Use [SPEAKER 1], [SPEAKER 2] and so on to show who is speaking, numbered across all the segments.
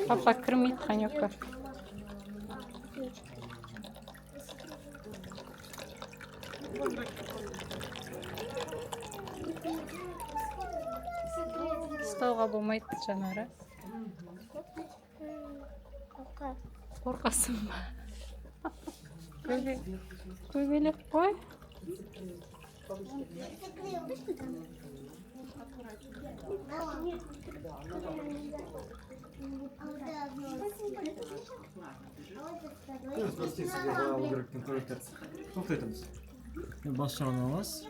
[SPEAKER 1] Папа кормит Ханюка. Ұстауға болмайды жанары. Қорқасың ба? Көбелек қой.
[SPEAKER 2] тоқтайтамыз. Бас жағын аласыз,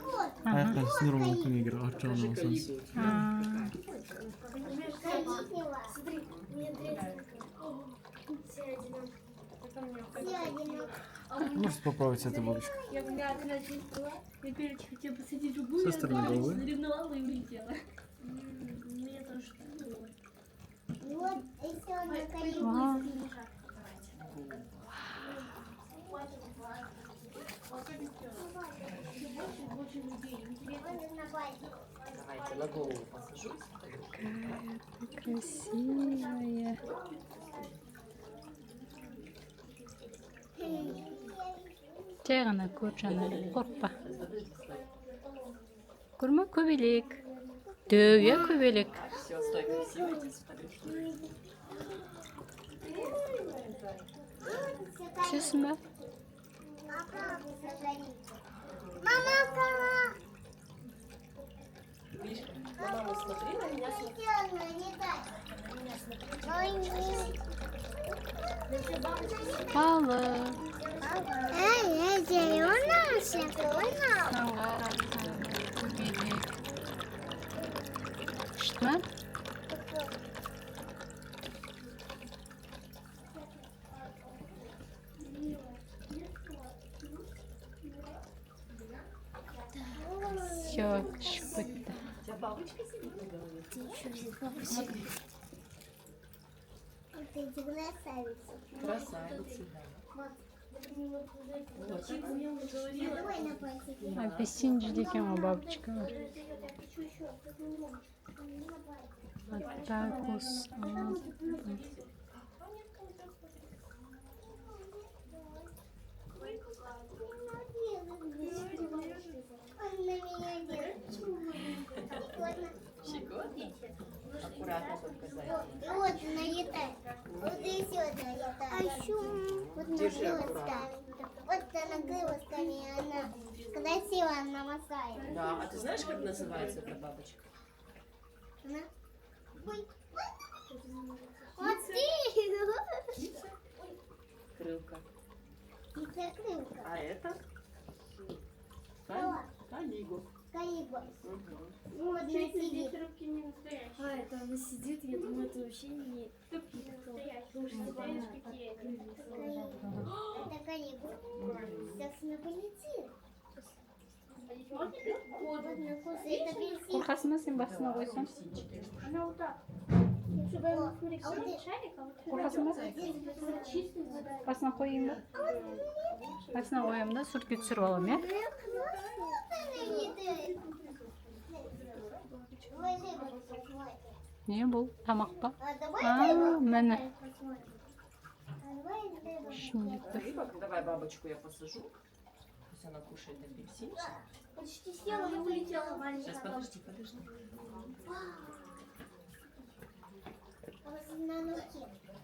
[SPEAKER 2] аяқтан сындыруға мүмкін егер арт жағын алсаңыз. Можете поправить эту бабочку. Со стороны головы.
[SPEAKER 3] Давайте на голову посажусь.
[SPEAKER 1] Какая ты красивая. Жай ғана көр жанары, қорқпа. Көрме көбелек. Дөбе көбелек.
[SPEAKER 3] Все, стой, красиво, иди сфотографируй.
[SPEAKER 1] Түсесің ба?
[SPEAKER 3] Видишь, на маму смотри, на меня смотри.
[SPEAKER 1] Балық. Көбелек. Күшті ма? Все, ішіп кетті.
[SPEAKER 3] У тебя бабочка сидит на голове? Красавица, да.
[SPEAKER 1] Апельсин жейді екен ғой бабочка. Атакус.
[SPEAKER 3] Щекотно? Аккуратно только зайди.
[SPEAKER 4] Вот налетай. Вот и сюда летай. А еще вот
[SPEAKER 3] Держи
[SPEAKER 4] накрылась
[SPEAKER 3] аккуратно.
[SPEAKER 4] камень. Вот она накрылась камень, она красиво она махает.
[SPEAKER 3] Да, а ты знаешь, как называется эта бабочка?
[SPEAKER 4] Она... Ой. Вот ты!
[SPEAKER 3] Крылка.
[SPEAKER 4] Это крылка.
[SPEAKER 3] А это? Калигу.
[SPEAKER 4] Калибос.
[SPEAKER 3] Угу.
[SPEAKER 4] Вот она сидит.
[SPEAKER 5] А, это она сидит, я думаю, это вообще не...
[SPEAKER 4] Это калибос. Сейчас она полетит. Вот на вкус это апельсин.
[SPEAKER 1] Қорқасың ба сен басына қойсаң?
[SPEAKER 5] Она вот так. Чтобы она, смотри,
[SPEAKER 4] А вот
[SPEAKER 5] не
[SPEAKER 4] и-
[SPEAKER 5] шарик, а вот
[SPEAKER 1] Қорқасың ба?
[SPEAKER 5] чистый задача.
[SPEAKER 1] Басына қойайын ба? Басына қоямын да суретке түсіріп аламын, иә? Не бұл? Тамақ па? Міне. Ішінде тұр.
[SPEAKER 3] Рыбок, давай бабочку я посажу. Пусть она кушает апельсин.
[SPEAKER 5] Почти съела и улетела маленькая.
[SPEAKER 3] Сейчас, подожди, подожди.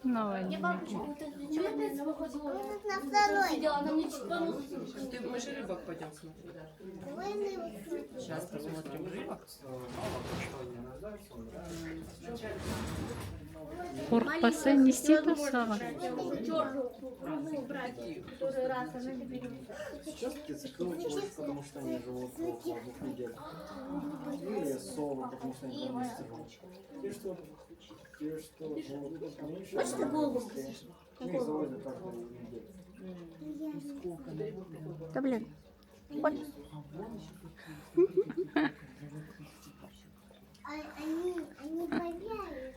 [SPEAKER 1] Новенький.
[SPEAKER 5] Бабочка вот эта черная на выходе
[SPEAKER 4] На второй.
[SPEAKER 5] сидела, она мне чуть понос.
[SPEAKER 3] Мы же рыбок пойдем смотреть. Сейчас посмотрим рыбок.
[SPEAKER 1] Қорықпаса не істейді саған?
[SPEAKER 5] Черную кругу брать, который раз она не берет.
[SPEAKER 2] Сейчас птицы крылки, потому что они живут около 2 недель. Ну и совы, потому что они там растут. Те, что живут поменьше,
[SPEAKER 5] Хочешь ты голову?
[SPEAKER 2] их заводят так на неделю.
[SPEAKER 1] Да блин.
[SPEAKER 4] Они появляются.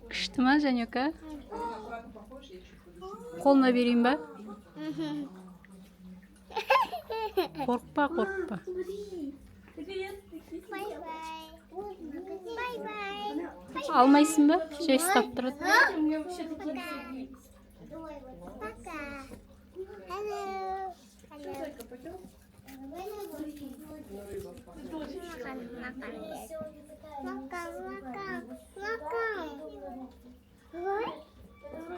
[SPEAKER 1] Күшті ма, Жанюка? Қолына берейін ба? Қорықпа, қорықпа.
[SPEAKER 5] Смотри, наконец-то
[SPEAKER 4] Бай-бай.
[SPEAKER 1] Алмайсың ба? Жай ұстап тұрады.
[SPEAKER 5] У меня вообще такие носки.
[SPEAKER 4] Пока. Hello. Hello.
[SPEAKER 5] Зайка, пойдем?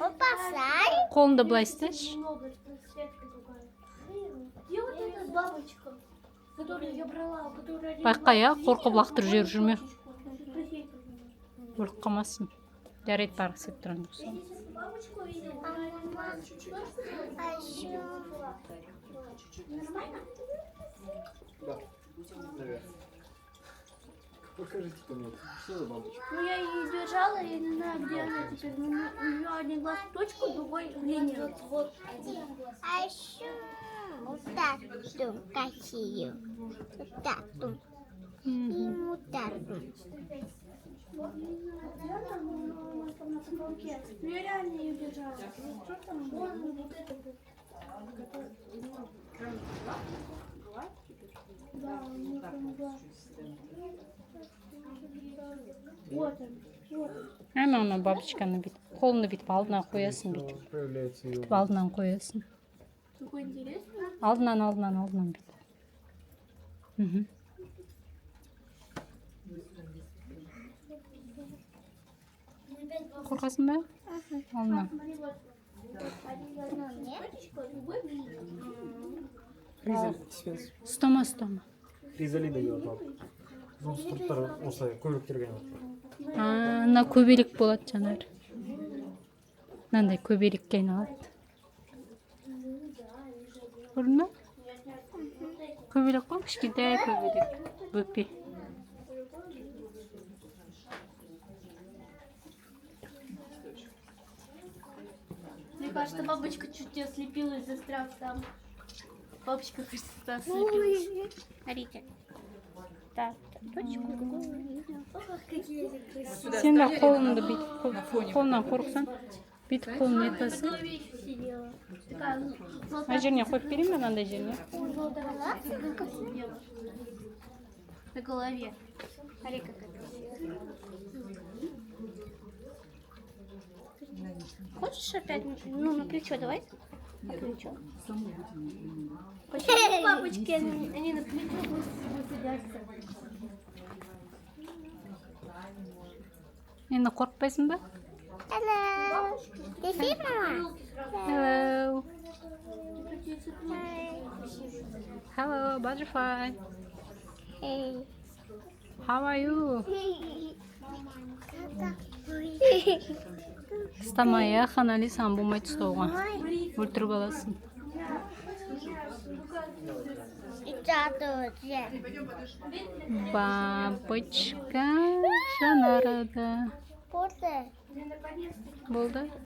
[SPEAKER 4] Опа, сай.
[SPEAKER 1] Қолыңды былай істеші.
[SPEAKER 5] Много, расцветка другая. Где вот эта бабочка, которую я брала, которая...
[SPEAKER 1] Байқа, я қорқып лақтырып жіберіп жүрме. Өліп қалмасын. Жарайды, барғысы келіп тұрған жоқсың.
[SPEAKER 5] Бабочку видел?
[SPEAKER 4] А еще...
[SPEAKER 2] Да. Наверх. Покажите-ка мне, что за бабочка?
[SPEAKER 5] Ну, я ее держала, я не знаю, где она теперь. У нее один глаз в точку, другой в линию. Вот.
[SPEAKER 4] А еще... Вот так тут красиво. Вот так тут. И вот так тут.
[SPEAKER 5] Ну, я реально ее держала. Что там? Вон вот это вот. Да, у нее там глаз. Вот он. Вот он.
[SPEAKER 1] Ана бабочканы бүйтіп. Қолыңды бүйтіп алдынан қоясың бүйтіп.
[SPEAKER 2] Появляется ее.
[SPEAKER 1] Бүйтіп алдынан қоясың.
[SPEAKER 5] Какой интересный.
[SPEAKER 1] Алдынан бүйтіп. Мгм. Қорқасың ба? Алдынан.
[SPEAKER 5] Смотри, вот. Один глаз на точку, другой в линию.
[SPEAKER 1] Ұстама.
[SPEAKER 2] Хризалида ее аталып. Зонструктары осылай көбіректерге айналады.
[SPEAKER 1] Мына көбелек болады жанар. Мынандай көбелекке айналады. Көрдің бе? Көбелек қой, кішкентай көбелек. Бөпе.
[SPEAKER 5] Мне кажется, бабочка чуть не ослепилась, застряв там. Бабочка, кажется, ослепилась.
[SPEAKER 4] Смотрите. Так, точку. Какие красивые.
[SPEAKER 1] Сен де қолыңды бүйтіп, қолынан қорықсаң, бүйтіп қолын етпесін.
[SPEAKER 5] На голове еще сидела. Такая
[SPEAKER 1] Ана жеріне қойып берейін бе, мынандай жеріне?
[SPEAKER 5] золотая сидела. На голове. Смотри, какая красивая. Хочешь опять, ну, на плечо давай? На плечо. Почему бабочки, они на плечо садятся?
[SPEAKER 1] Енді қорықпайсың ба?
[SPEAKER 4] Hello. Ты видишь, мама?
[SPEAKER 1] Hello. Hello, butterfly.
[SPEAKER 4] Hey.
[SPEAKER 1] How are you? Ұстамай, қанали сан болмайды ұстауға. Өлтіріп аласың.
[SPEAKER 4] И тоже.
[SPEAKER 1] Бабочка жанарада.
[SPEAKER 4] После.
[SPEAKER 1] Болды?